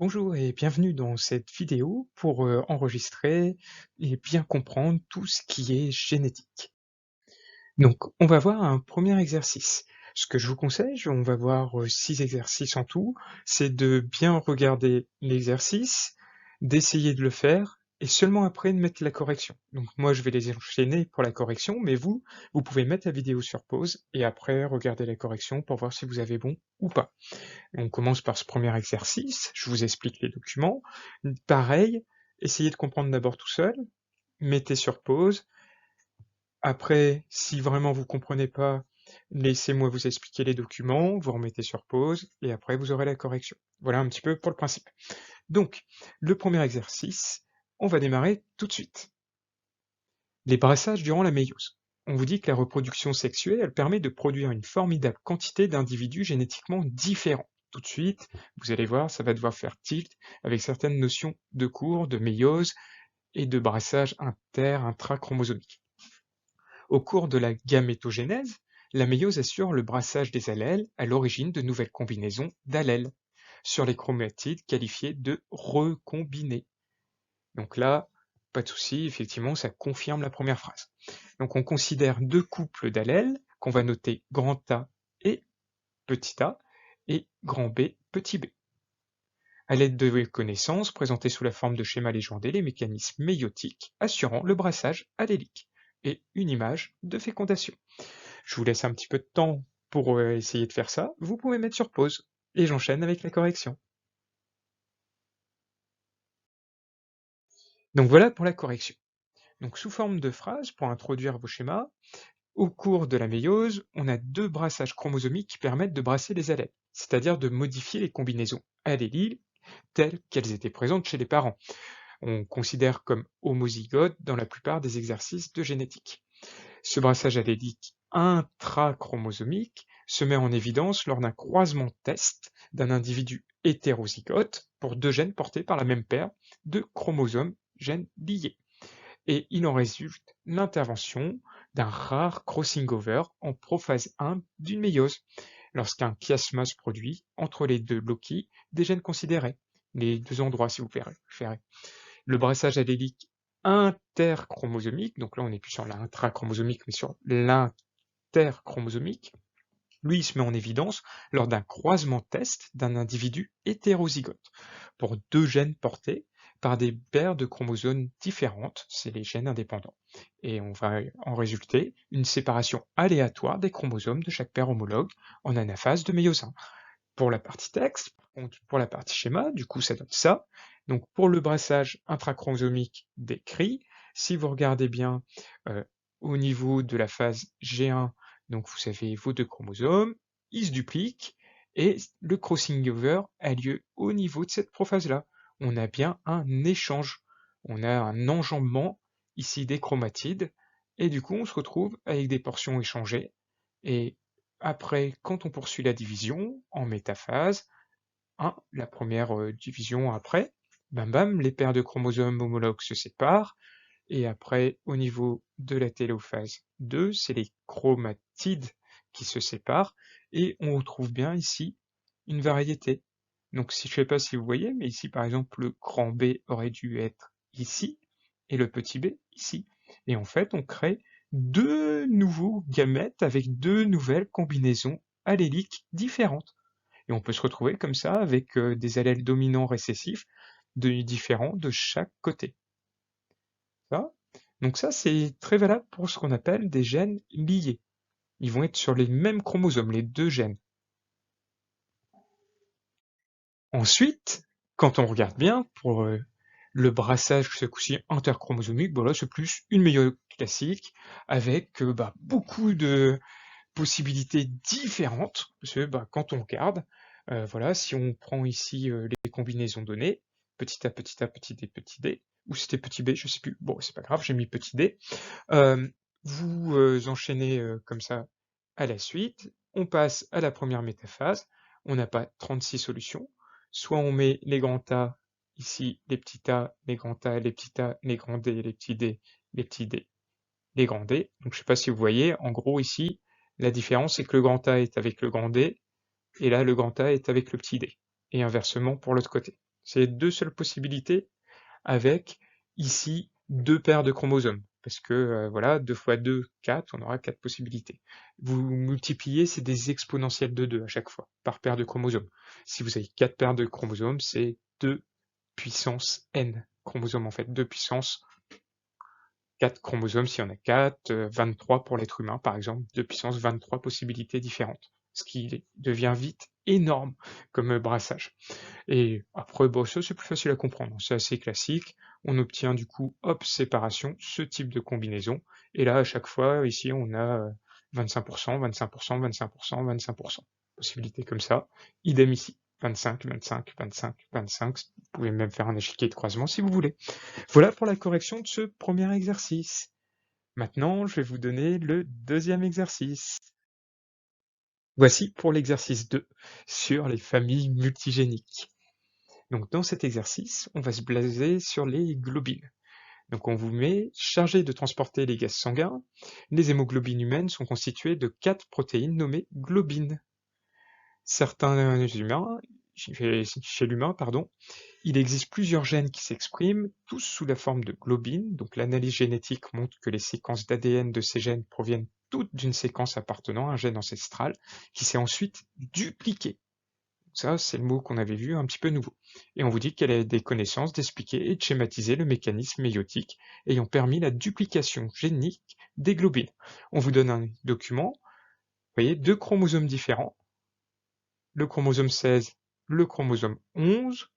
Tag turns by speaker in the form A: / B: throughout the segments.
A: Bonjour et bienvenue dans cette vidéo pour enregistrer et bien comprendre tout ce qui est génétique. Donc, on va voir un premier exercice. Ce que je vous conseille, on va voir 6 exercices en tout, c'est de bien regarder l'exercice, d'essayer de le faire, et seulement après de mettre la correction. Donc moi, je vais les enchaîner pour la correction, mais vous pouvez mettre la vidéo sur pause et après regarder la correction pour voir si vous avez bon ou pas. On commence par ce premier exercice, je vous explique les documents. Pareil, essayez de comprendre d'abord tout seul, mettez sur pause. Après, si vraiment vous comprenez pas, laissez-moi vous expliquer les documents, vous remettez sur pause, et après vous aurez la correction. Voilà un petit peu pour le principe. Donc, le premier exercice, on va démarrer tout de suite. Les brassages durant la méiose. On vous dit que la reproduction sexuée, elle permet de produire une formidable quantité d'individus génétiquement différents. Tout de suite, vous allez voir, ça va devoir faire tilt avec certaines notions de cours, de méiose et de brassage intrachromosomique. Au cours de la gamétogénèse, la méiose assure le brassage des allèles à l'origine de nouvelles combinaisons d'allèles sur les chromatides qualifiées de recombinés. Donc là, pas de souci, effectivement, ça confirme la première phrase. Donc on considère deux couples d'allèles qu'on va noter grand A et petit a et grand B, petit b. À l'aide de connaissances présentées sous la forme de schémas légendés, les mécanismes méiotiques assurant le brassage allélique et une image de fécondation. Je vous laisse un petit peu de temps pour essayer de faire ça. Vous pouvez mettre sur pause et j'enchaîne avec la correction. Donc voilà pour la correction. Donc sous forme de phrase, pour introduire vos schémas, au cours de la méiose, on a deux brassages chromosomiques qui permettent de brasser les allèles, c'est-à-dire de modifier les combinaisons alléliques telles qu'elles étaient présentes chez les parents. On considère comme homozygote dans la plupart des exercices de génétique. Ce brassage allélique intrachromosomique se met en évidence lors d'un croisement test d'un individu hétérozygote pour deux gènes portés par la même paire de chromosomes gènes liés. Et il en résulte l'intervention d'un rare crossing-over en prophase 1 d'une méiose, lorsqu'un chiasma se produit entre les deux loci des gènes considérés, les deux endroits si vous préférez. Le brassage allélique interchromosomique, donc là on n'est plus sur l'intrachromosomique mais sur l'interchromosomique, lui il se met en évidence lors d'un croisement test d'un individu hétérozygote pour deux gènes portés par des paires de chromosomes différentes, c'est les gènes indépendants. Et on va en résulter une séparation aléatoire des chromosomes de chaque paire homologue en anaphase de méiose 1. Pour la partie texte, par contre, pour la partie schéma, du coup ça donne ça. Donc pour le brassage intrachromosomique décrit, si vous regardez bien euh, au niveau de la phase G1, donc vous avez vos deux chromosomes, ils se dupliquent, et le crossing over a lieu au niveau de cette prophase-là. On a bien un échange, on a un enjambement ici des chromatides, et du coup on se retrouve avec des portions échangées, et après, quand on poursuit la division en métaphase, la première division après, bam bam, les paires de chromosomes homologues se séparent, et après, au niveau de la télophase 2, c'est les chromatides qui se séparent, et on retrouve bien ici une variété. Donc si je ne sais pas si vous voyez, mais ici par exemple le grand B aurait dû être ici, et le petit b ici. Et en fait, on crée deux nouveaux gamètes avec deux nouvelles combinaisons alléliques différentes. Et on peut se retrouver comme ça avec des allèles dominants récessifs différents de chaque côté. Ça. Donc ça, c'est très valable pour ce qu'on appelle des gènes liés. Ils vont être sur les mêmes chromosomes, les deux gènes. Ensuite, quand on regarde bien, pour le brassage, ce coup-ci interchromosomique, voilà, c'est plus une méiose classique, avec beaucoup de possibilités différentes, parce que quand on regarde, voilà, si on prend ici les combinaisons données, petit a, petit a, petit d, ou c'était petit b, je sais plus, bon, c'est pas grave, j'ai mis petit d, euh, vous enchaînez comme ça à la suite, on passe à la première métaphase, on n'a pas 36 solutions, soit on met les grands A, ici les petits a, les grands A, les petits a, les grands D, les petits D, les petits D, les grands D. Donc je sais pas si vous voyez, en gros ici, la différence c'est que le grand A est avec le grand D, et là le grand A est avec le petit D, et inversement pour l'autre côté. C'est les deux seules possibilités avec, ici, 2 paires de chromosomes. Parce que, voilà, 2 fois 2, 4, on aura 4 possibilités. Vous multipliez, c'est des exponentielles de 2 à chaque fois, par paire de chromosomes. Si vous avez 4 paires de chromosomes, c'est 2 puissance n chromosomes, en fait, 2 puissance 4 chromosomes s'il y en a 4, 23 pour l'être humain, par exemple, 2 puissance 23 possibilités différentes. Ce qui devient vite énorme comme brassage. Et après, bon, ça c'est plus facile à comprendre, c'est assez classique. On obtient du coup, hop, séparation, ce type de combinaison. Et là, à chaque fois, ici, on a 25%, 25%, 25%, 25%. Possibilité comme ça. Idem ici. 25, 25, 25, 25. Vous pouvez même faire un échiquier de croisement si vous voulez. Voilà pour la correction de ce premier exercice. Maintenant, je vais vous donner le deuxième exercice. Voici pour l'exercice 2 sur les familles multigéniques. Donc dans cet exercice, on va se baser sur les globines. Donc on vous met chargé de transporter les gaz sanguins. Les hémoglobines humaines sont constituées de 4 protéines nommées globines. Certains humains, chez l'humain, pardon, il existe plusieurs gènes qui s'expriment, tous sous la forme de globines. Donc l'analyse génétique montre que les séquences d'ADN de ces gènes proviennent toutes d'une séquence appartenant à un gène ancestral qui s'est ensuite dupliqué. Ça, c'est le mot qu'on avait vu, un petit peu nouveau. Et on vous dit qu'elle a des connaissances d'expliquer et de schématiser le mécanisme méiotique ayant permis la duplication génique des globines. On vous donne un document, vous voyez, 2 chromosomes différents, le chromosome 16, le chromosome 11,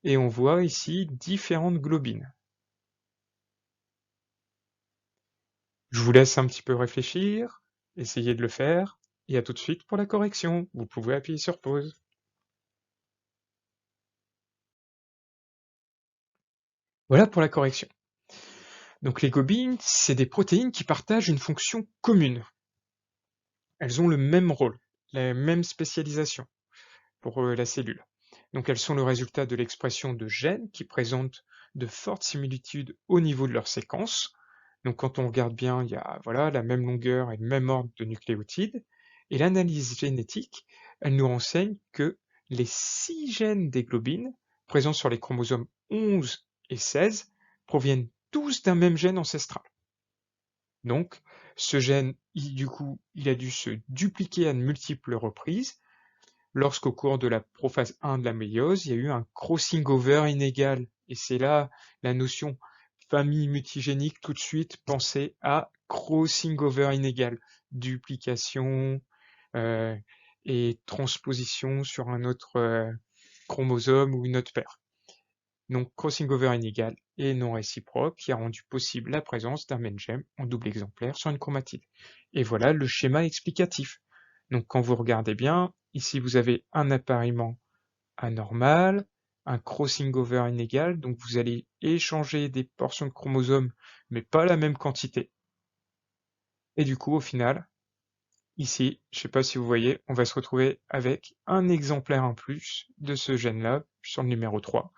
A: et on voit ici différentes globines. Je vous laisse un petit peu réfléchir, essayez de le faire, et à tout de suite pour la correction. Vous pouvez appuyer sur pause. Voilà pour la correction. Donc les globines, c'est des protéines qui partagent une fonction commune. Elles ont le même rôle, la même spécialisation pour la cellule. Donc elles sont le résultat de l'expression de gènes qui présentent de fortes similitudes au niveau de leur séquence. Donc quand on regarde bien, il y a voilà, la même longueur et le même ordre de nucléotides. Et l'analyse génétique, elle nous renseigne que les 6 gènes des globines, présents sur les chromosomes 11 et 16, proviennent tous d'un même gène ancestral. Donc, ce gène, du coup, il a dû se dupliquer à de multiples reprises, lorsqu'au cours de la prophase 1 de la méiose, il y a eu un crossing over inégal. Et c'est là la notion famille multigénique, tout de suite, pensez à crossing over inégal, duplication euh, et transposition sur un autre chromosome ou une autre paire. Donc crossing over inégal et non réciproque qui a rendu possible la présence d'un même gène en double exemplaire sur une chromatide. Et voilà le schéma explicatif. Donc quand vous regardez bien, ici vous avez un appariement anormal, un crossing over inégal, donc vous allez échanger des portions de chromosomes mais pas la même quantité. Et du coup au final, ici, je ne sais pas si vous voyez, on va se retrouver avec un exemplaire en plus de ce gène-là sur le numéro 3.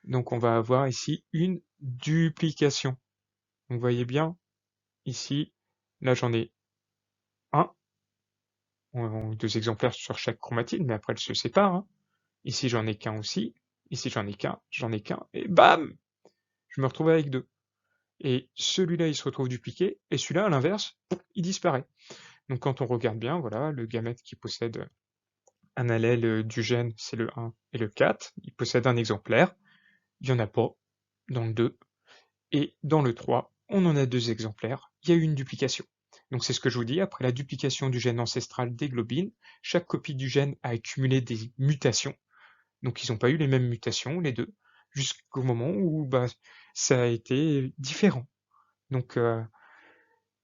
A: Donc on va avoir ici une duplication. Donc vous voyez bien, ici, là j'en ai un, 2 exemplaires sur chaque chromatide, mais après elles se séparent. Hein. Ici j'en ai qu'un aussi, ici j'en ai qu'un, et bam, je me retrouve avec 2. Et celui-là il se retrouve dupliqué, et celui-là à l'inverse, il disparaît. Donc quand on regarde bien, voilà, le gamète qui possède un allèle du gène, c'est le 1 et le 4, il possède un exemplaire, il n'y en a pas dans le 2, et dans le 3, on en a 2 exemplaires, il y a eu une duplication. Donc c'est ce que je vous dis, après la duplication du gène ancestral des globines, chaque copie du gène a accumulé des mutations, donc ils n'ont pas eu les mêmes mutations, les deux, jusqu'au moment où ça a été différent. Donc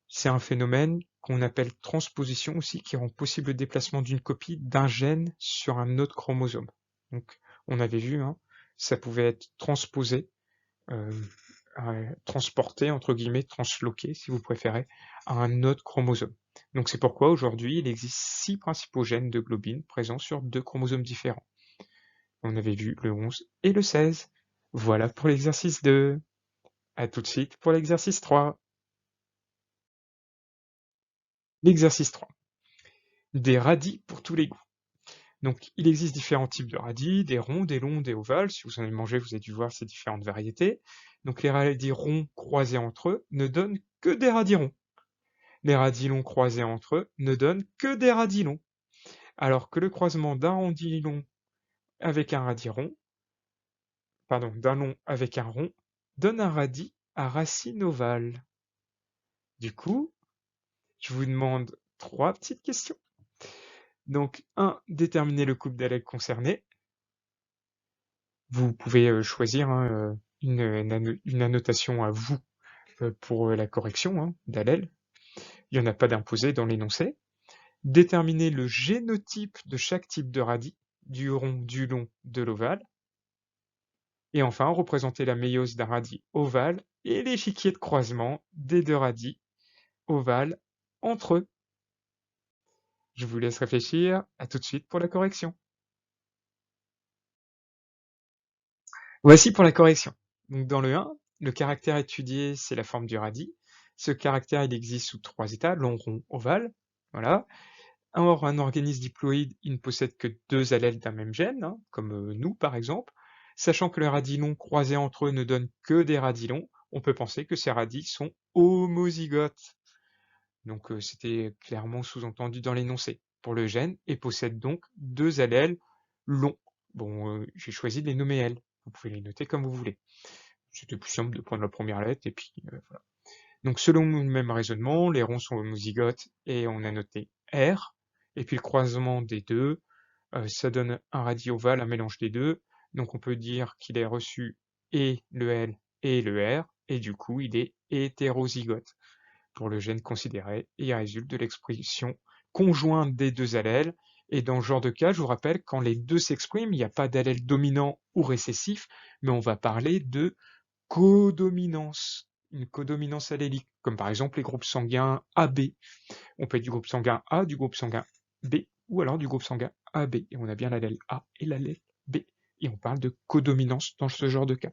A: c'est un phénomène qu'on appelle transposition aussi, qui rend possible le déplacement d'une copie d'un gène sur un autre chromosome. Donc on avait vu, hein, ça pouvait être transposé, euh, transporté, entre guillemets, transloqué, si vous préférez, à un autre chromosome. Donc c'est pourquoi aujourd'hui, il existe 6 principaux gènes de globine présents sur 2 chromosomes différents. On avait vu le 11 et le 16. Voilà pour l'exercice 2. À tout de suite pour l'exercice 3. L'exercice 3. Des radis pour tous les goûts. Donc, il existe différents types de radis, des ronds, des longs, des ovales. Si vous en avez mangé, vous avez dû voir ces différentes variétés. Donc, les radis ronds croisés entre eux ne donnent que des radis ronds. Les radis longs croisés entre eux ne donnent que des radis longs. Alors que le croisement d'un radis long avec un radis rond, pardon, d'un long avec un rond, donne un radis à racine ovale. Du coup, je vous demande 3 petites questions. Donc, 1, déterminer le couple d'allèles concerné. Vous pouvez choisir hein, une annotation à vous pour la correction hein, d'allèles. Il n'y en a pas d'imposé dans l'énoncé. Déterminer le génotype de chaque type de radis, du rond, du long, de l'ovale. Et enfin, représenter la méiose d'un radis ovale et l'échiquier de croisement des 2 radis ovales entre eux. Je vous laisse réfléchir. À tout de suite pour la correction. Voici pour la correction. Donc dans le 1, le caractère étudié, c'est la forme du radis. Ce caractère, il existe sous 3 états, long, rond, ovale. Voilà. Or, un organisme diploïde, il ne possède que 2 allèles d'un même gène, hein, comme nous par exemple. Sachant que les radis longs croisés entre eux ne donnent que des radis longs, on peut penser que ces radis sont homozygotes. Donc c'était clairement sous-entendu dans l'énoncé pour le gène et possède donc 2 allèles longs. Bon, j'ai choisi de les nommer L. Vous pouvez les noter comme vous voulez. C'était plus simple de prendre la première lettre et puis voilà. Donc selon le même raisonnement, les ronds sont homozygotes et on a noté R. Et puis le croisement des deux, ça donne un radis ovale, un mélange des deux. Donc on peut dire qu'il est reçu et le L et le R, et du coup il est hétérozygote pour le gène considéré, et il résulte de l'expression conjointe des 2 allèles. Et dans ce genre de cas, je vous rappelle, quand les deux s'expriment, il n'y a pas d'allèle dominant ou récessif, mais on va parler de codominance, une codominance allélique, comme par exemple les groupes sanguins AB. On peut être du groupe sanguin A, du groupe sanguin B, ou alors du groupe sanguin AB. Et on a bien l'allèle A et l'allèle B. Et on parle de codominance dans ce genre de cas.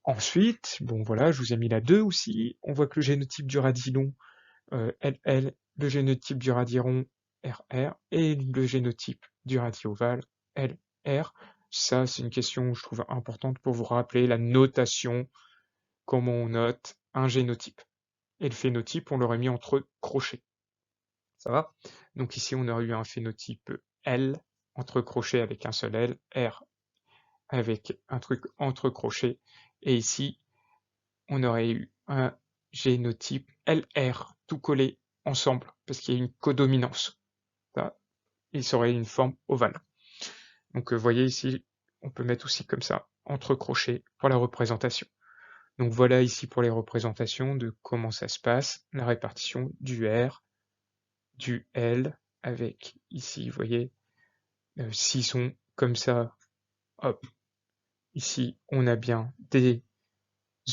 A: Ensuite, bon voilà, je vous ai mis la 2 aussi. On voit que le génotype du radis long, LL, le génotype du radis rond, RR, et le génotype du radis ovale, LR. Ça, c'est une question, je trouve, importante pour vous rappeler la notation, comment on note un génotype. Et le phénotype, on l'aurait mis entre crochets. Ça va? Donc ici, on aurait eu un phénotype L, entre crochets avec un seul L, R avec un truc entre crochets, et ici, on aurait eu un génotype LR, tout collé ensemble, parce qu'il y a une codominance. Et ça aurait une forme ovale. Donc vous voyez ici, on peut mettre aussi comme ça, entre crochets, pour la représentation. Donc voilà ici pour les représentations de comment ça se passe, la répartition du R, du L, avec ici, vous voyez, s'ils sont comme ça, hop, ici on a bien des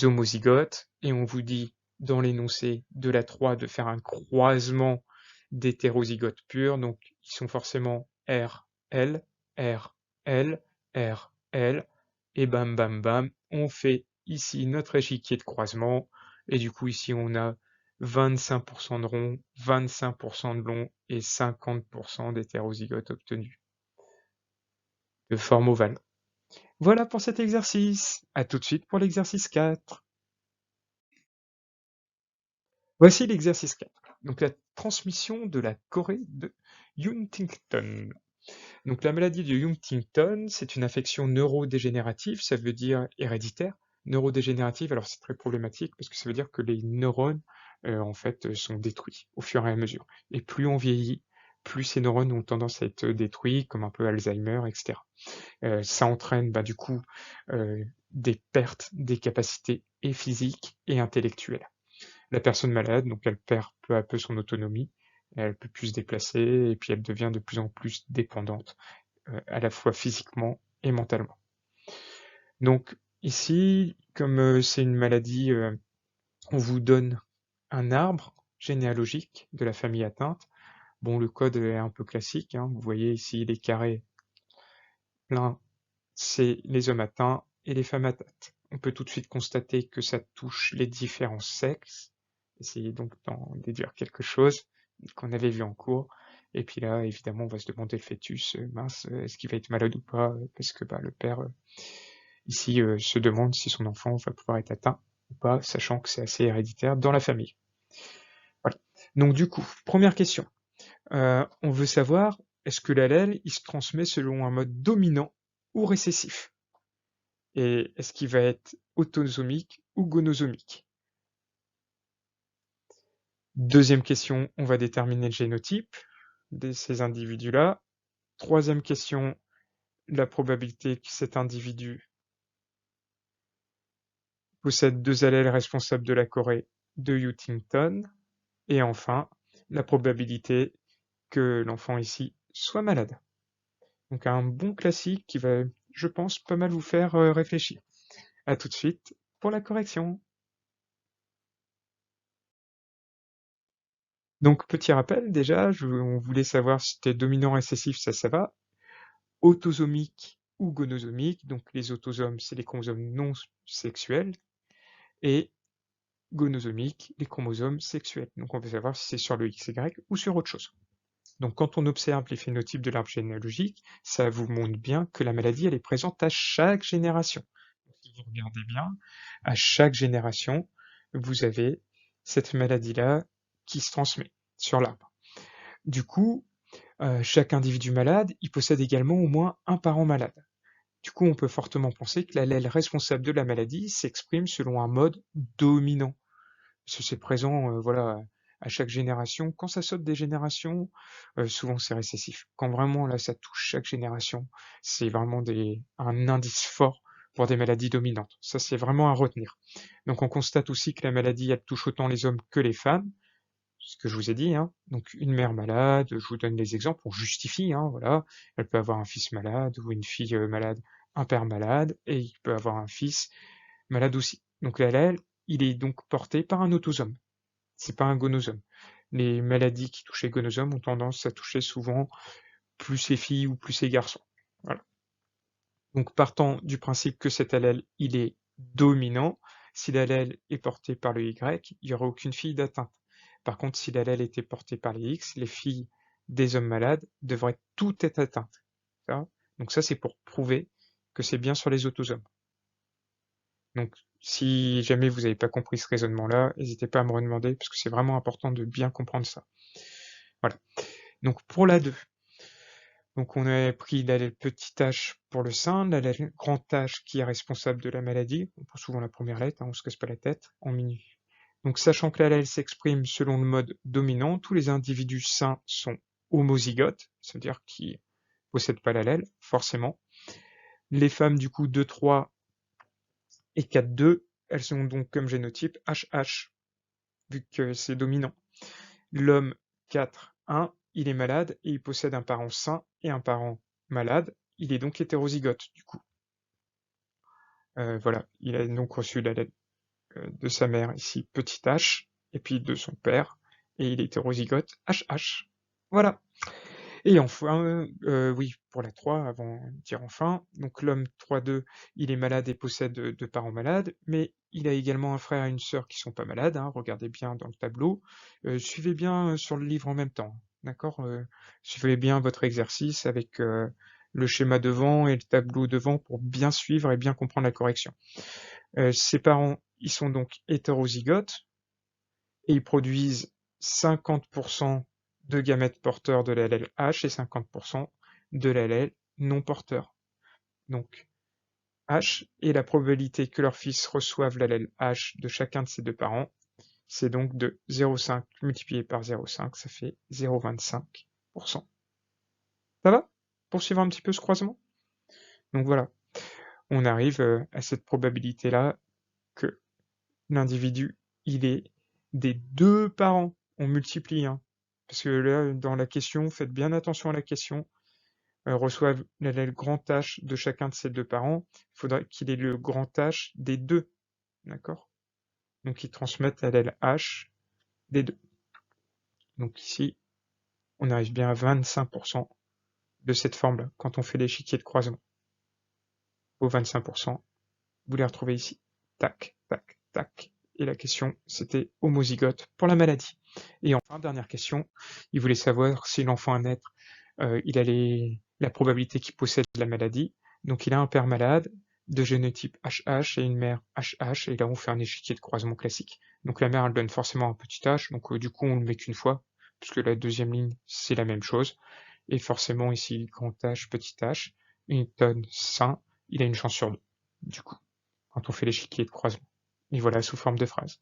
A: homozygotes, et on vous dit dans l'énoncé de la 3 de faire un croisement d'hétérozygotes purs, donc ils sont forcément R, L, R, L, R, L, et bam bam bam, on fait ici notre échiquier de croisement, et du coup ici on a 25% de ronds, 25% de longs et 50% d'hétérozygotes obtenus de forme ovale. Voilà pour cet exercice. À tout de suite pour l'exercice 4. Voici l'exercice 4. Donc la transmission de la Corée de Huntington. Donc la maladie de Huntington, c'est une affection neurodégénérative, ça veut dire héréditaire. Neurodégénérative, alors c'est très problématique parce que ça veut dire que les neurones en fait sont détruits au fur et à mesure. Et plus on vieillit, plus ces neurones ont tendance à être détruits, comme un peu Alzheimer, etc. Ça entraîne du coup des pertes des capacités et physiques et intellectuelles. La personne malade, donc elle perd peu à peu son autonomie, elle peut plus se déplacer et puis elle devient de plus en plus dépendante, à la fois physiquement et mentalement. Donc ici, comme c'est une maladie, on vous donne un arbre généalogique de la famille atteinte. Bon, le code est un peu classique, hein. Vous voyez ici les carrés pleins, c'est les hommes atteints et les femmes atteintes. On peut tout de suite constater que ça touche les différents sexes. Essayez donc d'en déduire quelque chose qu'on avait vu en cours. Et puis là, évidemment, on va se demander le fœtus, mince, est-ce qu'il va être malade ou pas? Parce que le père, ici, se demande si son enfant va pouvoir être atteint ou pas, sachant que c'est assez héréditaire dans la famille. Voilà. Donc du coup, première question. On veut savoir, est-ce que l'allèle, il se transmet selon un mode dominant ou récessif? Et est-ce qu'il va être autosomique ou gonosomique? Deuxième question, on va déterminer le génotype de ces individus-là. Troisième question, la probabilité que cet individu possède 2 allèles responsables de la Corée de Huntington. Et enfin, la probabilité que l'enfant ici soit malade. Donc un bon classique qui va, je pense, pas mal vous faire réfléchir. À tout de suite pour la correction. Donc petit rappel déjà, on voulait savoir si c'était dominant récessif, ça va. Autosomique ou gonosomique, donc les autosomes, c'est les chromosomes non sexuels, et gonosomiques, les chromosomes sexuels. Donc on veut savoir si c'est sur le XY ou sur autre chose. Donc quand on observe les phénotypes de l'arbre généalogique, ça vous montre bien que la maladie, elle est présente à chaque génération. Si vous regardez bien, à chaque génération, vous avez cette maladie-là qui se transmet sur l'arbre. Du coup, chaque individu malade, il possède également au moins un parent malade. Du coup, on peut fortement penser que l'allèle responsable de la maladie s'exprime selon un mode dominant. Parce que c'est présent, voilà, à chaque génération. Quand ça saute des générations, souvent c'est récessif. Quand vraiment là ça touche chaque génération, c'est vraiment un indice fort pour des maladies dominantes. Ça, c'est vraiment à retenir. Donc on constate aussi que la maladie, elle touche autant les hommes que les femmes, ce que je vous ai dit, hein. Donc une mère malade, je vous donne les exemples, on justifie, hein, voilà. Elle peut avoir un fils malade ou une fille malade, un père malade, et il peut avoir un fils malade aussi. Donc l'allèle, il est donc porté par un autosome. C'est pas un gonosome. Les maladies qui touchent les gonosomes ont tendance à toucher souvent plus les filles ou plus les garçons. Voilà. Donc partant du principe que cet allèle, il est dominant, si l'allèle est porté par le Y, il n'y aura aucune fille d'atteinte. Par contre, si l'allèle était porté par les X, les filles des hommes malades devraient toutes être atteintes. Donc ça, c'est pour prouver que c'est bien sur les autosomes. Donc, si jamais vous n'avez pas compris ce raisonnement-là, n'hésitez pas à me redemander, parce que c'est vraiment important de bien comprendre ça. Voilà. Donc, pour la 2, donc on a pris l'allèle petit h pour le sein, l'allèle grand H qui est responsable de la maladie, on prend souvent la première lettre, hein, on se casse pas la tête, en minus. Donc, sachant que l'allèle s'exprime selon le mode dominant, tous les individus sains sont homozygotes, c'est-à-dire qu'ils ne possèdent pas l'allèle, forcément. Les femmes, du coup, 2-3 et 4-2, elles sont donc comme génotype HH, vu que c'est dominant. L'homme 4-1, il est malade et il possède un parent sain et un parent malade. Il est donc hétérozygote, du coup. Voilà, il a donc reçu la lettre de sa mère, ici, petit h, et puis de son père, et il est hétérozygote HH. Voilà. Et enfin, oui, pour la 3, avant de dire enfin, donc l'homme 3-2, il est malade et possède deux parents malades, mais il a également un frère et une sœur qui sont pas malades, hein, regardez bien dans le tableau, suivez bien sur le livre en même temps, d'accord? Suivez bien votre exercice avec le schéma devant et le tableau devant pour bien suivre et bien comprendre la correction. Ses parents, ils sont donc hétérozygotes, et ils produisent 50% de gamètes porteurs de l'allèle H et 50% de l'allèle non porteur. Donc H et la probabilité que leur fils reçoive l'allèle H de chacun de ses deux parents, c'est donc de 0,5 multiplié par 0,5, ça fait 0,25%. Ça va? Pour suivre un petit peu ce croisement? Donc voilà, on arrive à cette probabilité-là que l'individu, il est des deux parents. On multiplie, hein. Parce que là, dans la question, faites bien attention à la question. Reçoivent l'allèle grand H de chacun de ses deux parents. Il faudra qu'il ait le grand H des deux. D'accord? Donc, ils transmettent l'allèle H des deux. Donc ici, on arrive bien à 25% de cette forme-là, quand on fait l'échiquier de croisement. Aux 25%, vous les retrouvez ici. Tac, tac, tac. Et la question, c'était homozygote pour la maladie. Et enfin, Dernière question. Il voulait savoir si l'enfant à naître, il a la probabilité qu'il possède la maladie. Donc il a un père malade de génotype HH et une mère HH, et là on fait un échiquier de croisement classique. Donc la mère elle donne forcément un petit H, donc du coup on le met qu'une fois, puisque la deuxième ligne c'est la même chose. Et forcément ici grand H, petit h, une tonne sain, il a une chance sur deux. Du coup, quand on fait l'échiquier de croisement. Et voilà sous forme de phrase.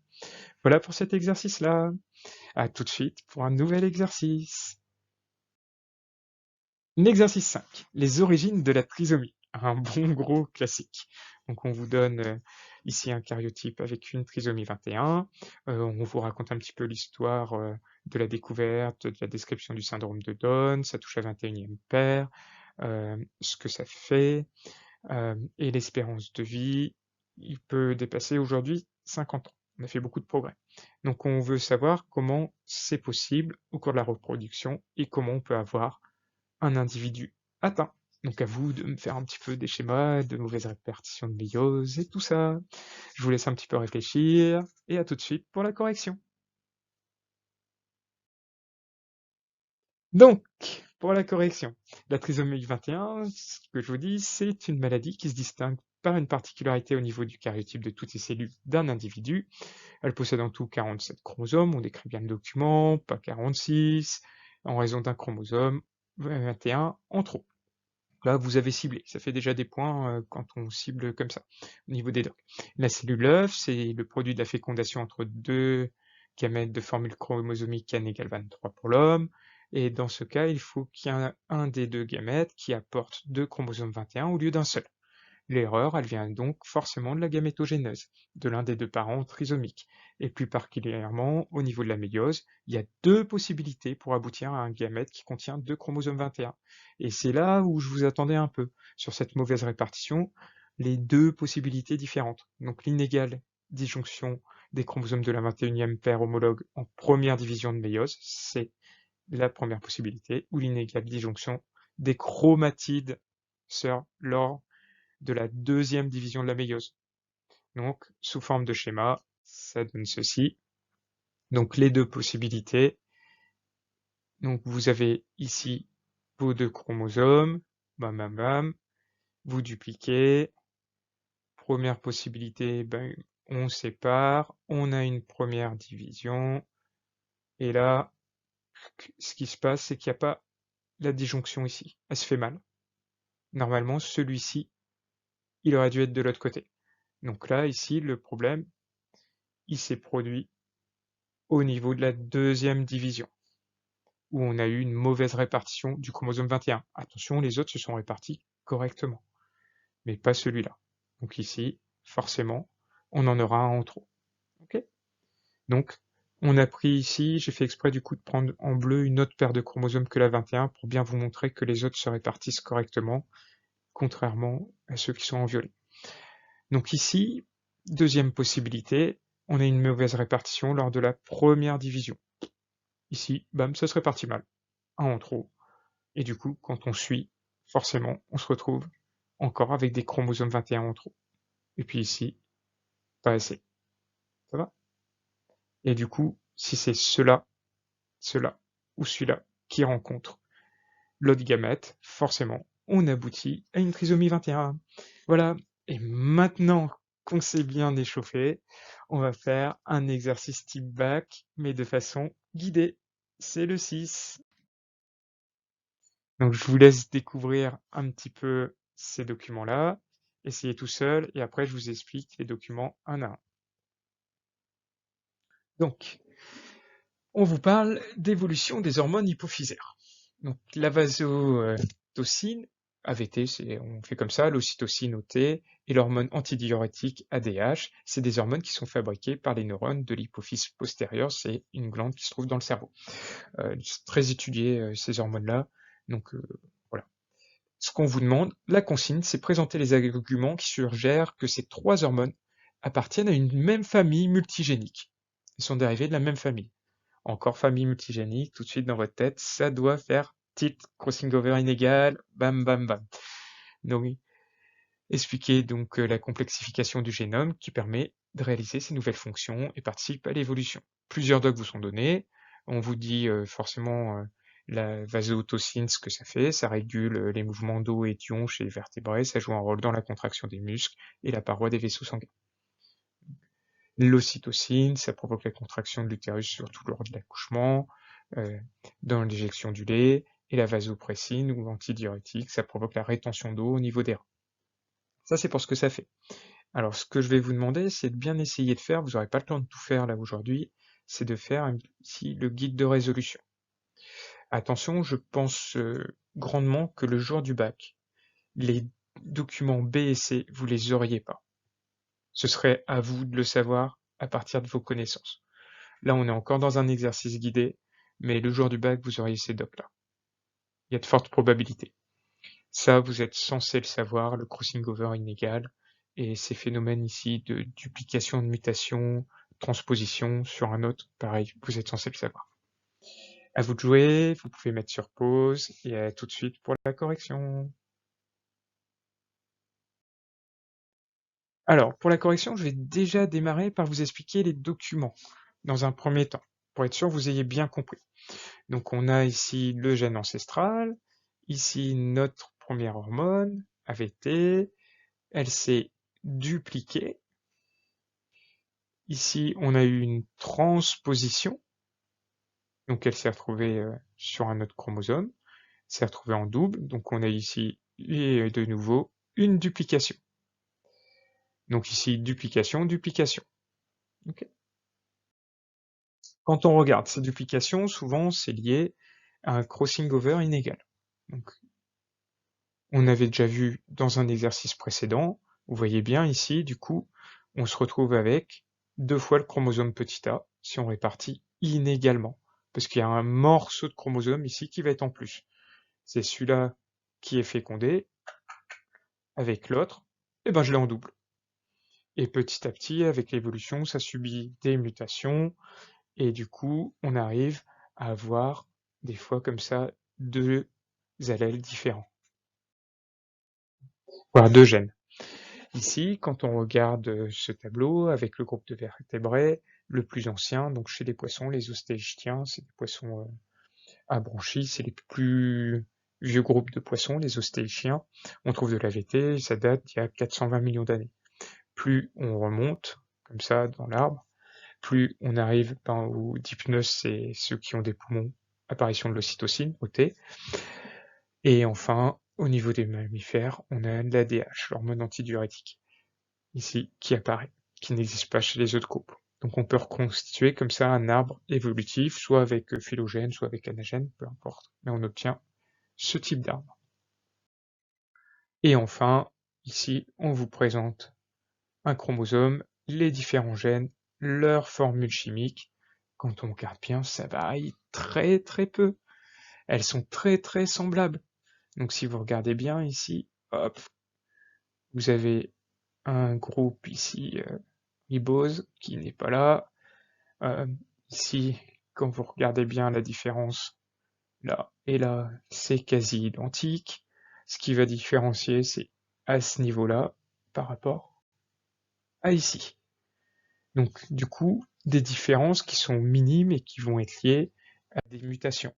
A: Voilà pour cet exercice-là. À tout de suite pour un nouvel exercice. L'exercice 5, les origines de la trisomie. Un bon gros classique. Donc on vous donne ici un cariotype avec une trisomie 21. On vous raconte un petit peu l'histoire de la découverte, de la description du syndrome de Down, ça touche à 21e paire, ce que ça fait, et l'espérance de vie, il peut dépasser aujourd'hui 50 ans. On a fait beaucoup de progrès. Donc on veut savoir comment c'est possible au cours de la reproduction et comment on peut avoir un individu atteint. Donc à vous de me faire un petit peu des schémas de mauvaise répartition de méiose et tout ça. Je vous laisse un petit peu réfléchir et à tout de suite pour la correction. Donc, pour la correction, la trisomie 21, ce que je vous dis, c'est une maladie qui se distingue par une particularité au niveau du karyotype de toutes les cellules d'un individu. Elle possède en tout 47 chromosomes, on décrit bien le document, pas 46, en raison d'un chromosome 21 en trop. Là, vous avez ciblé, ça fait déjà des points quand on cible comme ça, au niveau des docs. La cellule œuf, c'est le produit de la fécondation entre deux gamètes de formule chromosomique n égale 23 pour l'homme, et dans ce cas, il faut qu'il y ait un des deux gamètes qui apporte deux chromosomes 21 au lieu d'un seul. L'erreur, elle vient donc forcément de la gamétogénèse, de l'un des deux parents trisomiques. Et plus particulièrement, au niveau de la méiose, il y a deux possibilités pour aboutir à un gamète qui contient deux chromosomes 21. Et c'est là où je vous attendais un peu, sur cette mauvaise répartition, les deux possibilités différentes. Donc l'inégale disjonction des chromosomes de la 21e paire homologue en première division de méiose, c'est la première possibilité, ou l'inégale disjonction des chromatides sœurs lors de la deuxième division de la méiose. Donc, sous forme de schéma, ça donne ceci. Donc, les deux possibilités. Donc, vous avez ici vos deux chromosomes. Bam, bam, bam. Vous dupliquez. Première possibilité, ben, on sépare. On a une première division. Et là, ce qui se passe, c'est qu'il n'y a pas la disjonction ici. Elle se fait mal. Normalement, celui-ci, il aurait dû être de l'autre côté. Donc là, ici, le problème, il s'est produit au niveau de la deuxième division, où on a eu une mauvaise répartition du chromosome 21. Attention, les autres se sont répartis correctement, mais pas celui-là. Donc ici, forcément, on en aura un en trop. Okay, donc, on a pris ici, j'ai fait exprès du coup de prendre en bleu une autre paire de chromosomes que la 21 pour bien vous montrer que les autres se répartissent correctement, contrairement à ceux qui sont en violet. Donc ici, deuxième possibilité, on a une mauvaise répartition lors de la première division. Ici, bam, ça se répartit mal, un en trop. Et du coup, quand on suit, forcément, on se retrouve encore avec des chromosomes 21 en trop. Et puis ici, pas assez. Ça va? Et du coup, si c'est cela, ou celui-là qui rencontre l'autre gamète, forcément, on aboutit à une trisomie 21. Voilà. Et maintenant qu'on s'est bien échauffé, on va faire un exercice type bac, mais de façon guidée. C'est le 6. Donc je vous laisse découvrir un petit peu ces documents-là, essayez tout seul, et après je vous explique les documents un à un. Donc, on vous parle d'évolution des hormones hypophysaires. Donc la vasotocine, AVT, on fait comme ça, l'ocytocine OT, et l'hormone antidiurétique ADH, c'est des hormones qui sont fabriquées par les neurones de l'hypophyse postérieure, c'est une glande qui se trouve dans le cerveau. C'est très étudié ces hormones-là, donc voilà. Ce qu'on vous demande, la consigne, c'est présenter les arguments qui suggèrent que ces trois hormones appartiennent à une même famille multigénique. Elles sont dérivées de la même famille. Encore famille multigénique, tout de suite dans votre tête, ça doit faire tilt, crossing over inégal, bam bam bam. Donc, expliquer donc la complexification du génome qui permet de réaliser ces nouvelles fonctions et participe à l'évolution. Plusieurs docs vous sont donnés, On vous dit forcément la vasotocine, ce que ça fait, ça régule les mouvements d'eau et d'ions chez les vertébrés, ça joue un rôle dans la contraction des muscles et la paroi des vaisseaux sanguins. L'ocytocine, ça provoque la contraction de l'utérus surtout lors de l'accouchement, dans l'éjection du lait, et la vasopressine ou antidiurétique, ça provoque la rétention d'eau au niveau des reins. Ça, c'est pour ce que ça fait. Alors, ce que je vais vous demander, c'est de bien essayer de faire, vous n'aurez pas le temps de tout faire là aujourd'hui, c'est de faire ici le guide de résolution. Attention, je pense grandement que le jour du bac, les documents B et C, vous les auriez pas. Ce serait à vous de le savoir à partir de vos connaissances. Là, on est encore dans un exercice guidé, mais le jour du bac, vous auriez ces docs-là. Il y a de fortes probabilités. Ça, vous êtes censé le savoir, le crossing over inégal, et ces phénomènes ici de duplication, de mutation, transposition sur un autre, pareil, vous êtes censé le savoir. À vous de jouer, vous pouvez mettre sur pause, et à tout de suite pour la correction. Alors, pour la correction, je vais déjà démarrer par vous expliquer les documents, dans un premier temps, pour être sûr que vous ayez bien compris. Donc on a ici le gène ancestral, ici notre première hormone, AVT, elle s'est dupliquée. Ici on a eu une transposition, donc elle s'est retrouvée sur un autre chromosome, s'est retrouvée en double, donc on a ici et de nouveau une duplication. Donc ici duplication, duplication. Okay. Quand on regarde ces duplications, souvent c'est lié à un crossing over inégal. Donc, on avait déjà vu dans un exercice précédent, vous voyez bien ici, du coup, on se retrouve avec 2 fois le chromosome petit a si on répartit inégalement, parce qu'il y a un morceau de chromosome ici qui va être en plus. C'est celui-là qui est fécondé, avec l'autre, et ben je l'ai en double. Et petit à petit, avec l'évolution, ça subit des mutations, et du coup, on arrive à avoir des fois comme ça 2 allèles différents, voire 2 gènes. Ici, quand on regarde ce tableau avec le groupe de vertébrés, le plus ancien, donc chez les poissons, les ostéichthyens, c'est des poissons à branchies, c'est les plus vieux groupes de poissons, les ostéichthyens. On trouve de l'AVT, ça date d'il y a 420 millions d'années. Plus on remonte, comme ça, dans l'arbre, plus on arrive aux dipneus, c'est ceux qui ont des poumons, apparition de l'ocytocine, OT. Et enfin, au niveau des mammifères, on a l'ADH, l'hormone antidiurétique, ici, qui apparaît, qui n'existe pas chez les autres groupes. Donc on peut reconstituer comme ça un arbre évolutif, soit avec phylogène, soit avec anagène, peu importe, mais on obtient ce type d'arbre. Et enfin, ici, on vous présente un chromosome, les différents gènes, leur formule chimique. Quand on regarde bien, ça varie très très peu. Elles sont très très semblables. Donc si vous regardez bien ici, hop, vous avez un groupe ici, ribose, qui n'est pas là. Ici, quand vous regardez bien la différence, là et là, c'est quasi identique. Ce qui va différencier, c'est à ce niveau-là par rapport à ici. Donc, du coup, des différences qui sont minimes et qui vont être liées à des mutations.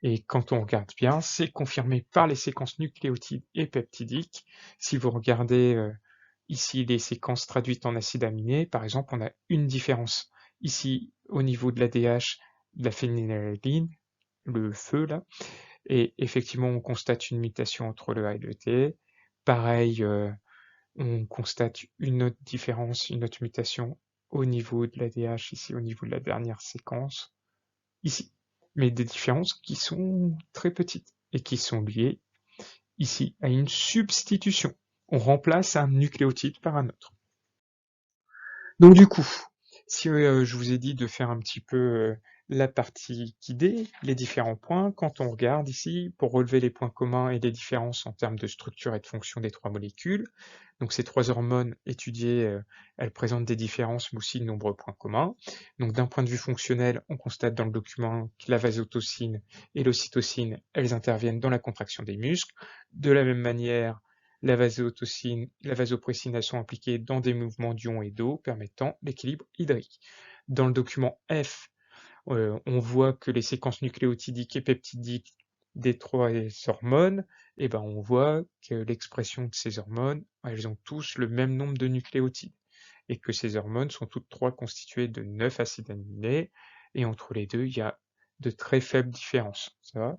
A: Et quand on regarde bien, c'est confirmé par les séquences nucléotides et peptidiques. Si vous regardez ici les séquences traduites en acides aminés, par exemple, on a une différence. Ici, au niveau de l'ADH, de la phénylalanine, le feu là, et effectivement, on constate une mutation entre le A et le T. Pareil, on constate une autre différence, une autre mutation au niveau de l'ADH, ici au niveau de la dernière séquence, ici. Mais des différences qui sont très petites et qui sont liées ici à une substitution. On remplace un nucléotide par un autre. Donc du coup, si je vous ai dit de faire un petit peu la partie guidée, les différents points, quand on regarde ici, pour relever les points communs et les différences en termes de structure et de fonction des 3 molécules, donc ces 3 hormones étudiées, elles présentent des différences mais aussi de nombreux points communs. Donc d'un point de vue fonctionnel, on constate dans le document que la vasotocine et l'ocytocine, elles interviennent dans la contraction des muscles. De la même manière, la vasotocine, la vasopressine, elles sont impliquées dans des mouvements d'ions et d'eau permettant l'équilibre hydrique. Dans le document F, On voit que les séquences nucléotidiques et peptidiques des 3 hormones, et ben, on voit que l'expression de ces hormones, elles ont tous le même nombre de nucléotides et que ces hormones sont toutes 3 constituées de 9 acides aminés et entre les 2, il y a de très faibles différences, ça va?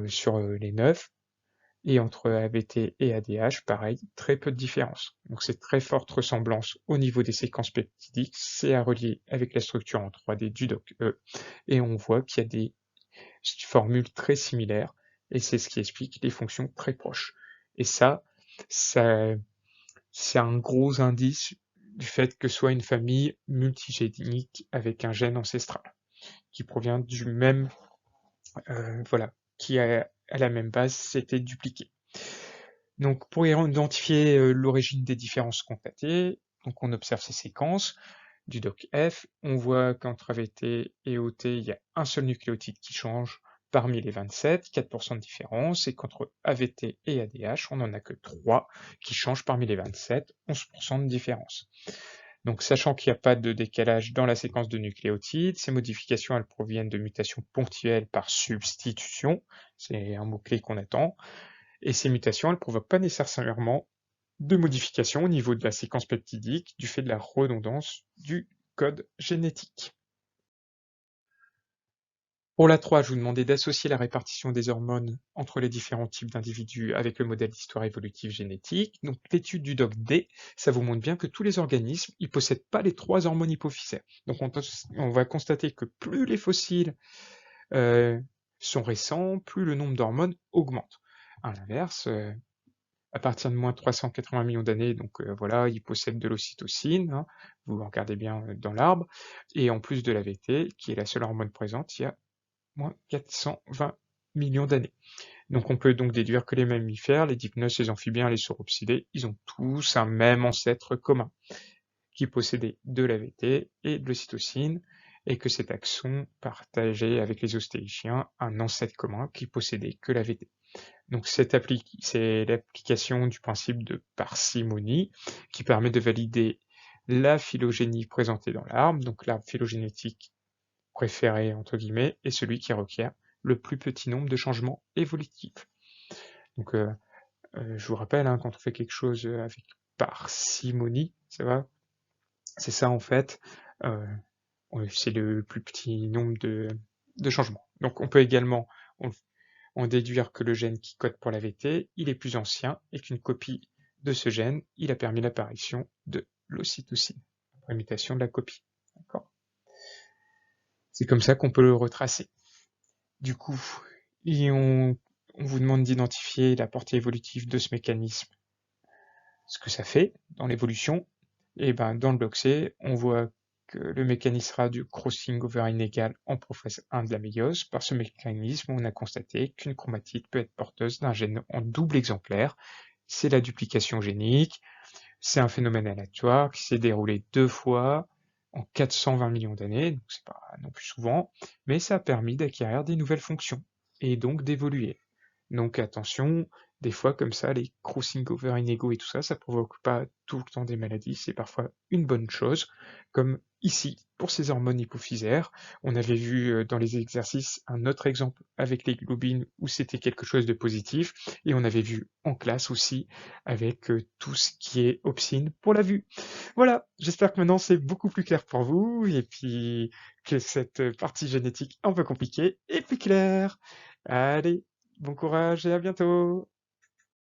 A: Sur, les 9 et entre AVT et ADH, pareil, très peu de différence. Donc c'est très forte ressemblance au niveau des séquences peptidiques, c'est à relier avec la structure en 3D du DOCK-E, et on voit qu'il y a des formules très similaires, et c'est ce qui explique les fonctions très proches. Et ça c'est un gros indice du fait que soit une famille multigénique avec un gène ancestral, qui provient du même, voilà, qui a à la même base s'était dupliqué. Donc pour identifier l'origine des différences constatées, donc on observe ces séquences du DOCF, on voit qu'entre AVT et OT, il y a un seul nucléotide qui change parmi les 27, 4% de différence, et qu'entre AVT et ADH, on n'en a que 3 qui changent parmi les 27, 11% de différence. Donc sachant qu'il n'y a pas de décalage dans la séquence de nucléotides, ces modifications elles proviennent de mutations ponctuelles par substitution, c'est un mot-clé qu'on attend, et ces mutations elles ne provoquent pas nécessairement de modifications au niveau de la séquence peptidique du fait de la redondance du code génétique. Pour la 3, je vous demandais d'associer la répartition des hormones entre les différents types d'individus avec le modèle d'histoire évolutive génétique. Donc l'étude du DOCD, ça vous montre bien que tous les organismes, ils possèdent pas les 3 hormones hypophysaires. Donc on va constater que plus les fossiles sont récents, plus le nombre d'hormones augmente. À l'inverse, à partir de moins 380 millions d'années, donc voilà, ils possèdent de l'ocytocine, hein, vous regardez bien dans l'arbre, et en plus de l'AVT, qui est la seule hormone présente, il y a moins 420 millions d'années. Donc on peut donc déduire que les mammifères, les dipnos, les amphibiens, les sauropsidés, ils ont tous un même ancêtre commun, qui possédait de l'AVT et de l'ocytocine, et que cet axon partageait avec les ostéichiens un ancêtre commun qui possédait que l'AVT. Donc c'est l'application du principe de parcimonie qui permet de valider la phylogénie présentée dans l'arbre, donc l'arbre phylogénétique préféré entre guillemets est celui qui requiert le plus petit nombre de changements évolutifs. Donc je vous rappelle, hein, quand on fait quelque chose avec parcimonie, ça va, c'est ça en fait, euh, c'est le plus petit nombre de changements. Donc on peut également en déduire que le gène qui code pour l'AVT, il est plus ancien et qu'une copie de ce gène, il a permis l'apparition de l'ocytocine, par imitation de la copie. D'accord. C'est comme ça qu'on peut le retracer. Du coup, on vous demande d'identifier la portée évolutive de ce mécanisme, ce que ça fait dans l'évolution. Et ben dans le bloc C, on voit que le mécanisme sera du crossing over inégal en prophase 1 de la méiose. Par ce mécanisme, on a constaté qu'une chromatide peut être porteuse d'un gène en double exemplaire. C'est la duplication génique. C'est un phénomène aléatoire qui s'est déroulé 2 fois en 420 millions d'années, donc c'est pas non plus souvent, mais ça a permis d'acquérir des nouvelles fonctions et donc d'évoluer. Donc attention, des fois comme ça, les crossing over inégaux et tout ça, ça provoque pas tout le temps des maladies, c'est parfois une bonne chose, comme ici, pour ces hormones hypophysaires. On avait vu dans les exercices un autre exemple avec les globines où c'était quelque chose de positif, et on avait vu en classe aussi avec tout ce qui est opsine pour la vue. Voilà, j'espère que maintenant c'est beaucoup plus clair pour vous, et puis que cette partie génétique un peu compliquée est plus claire. Allez, bon courage et à bientôt!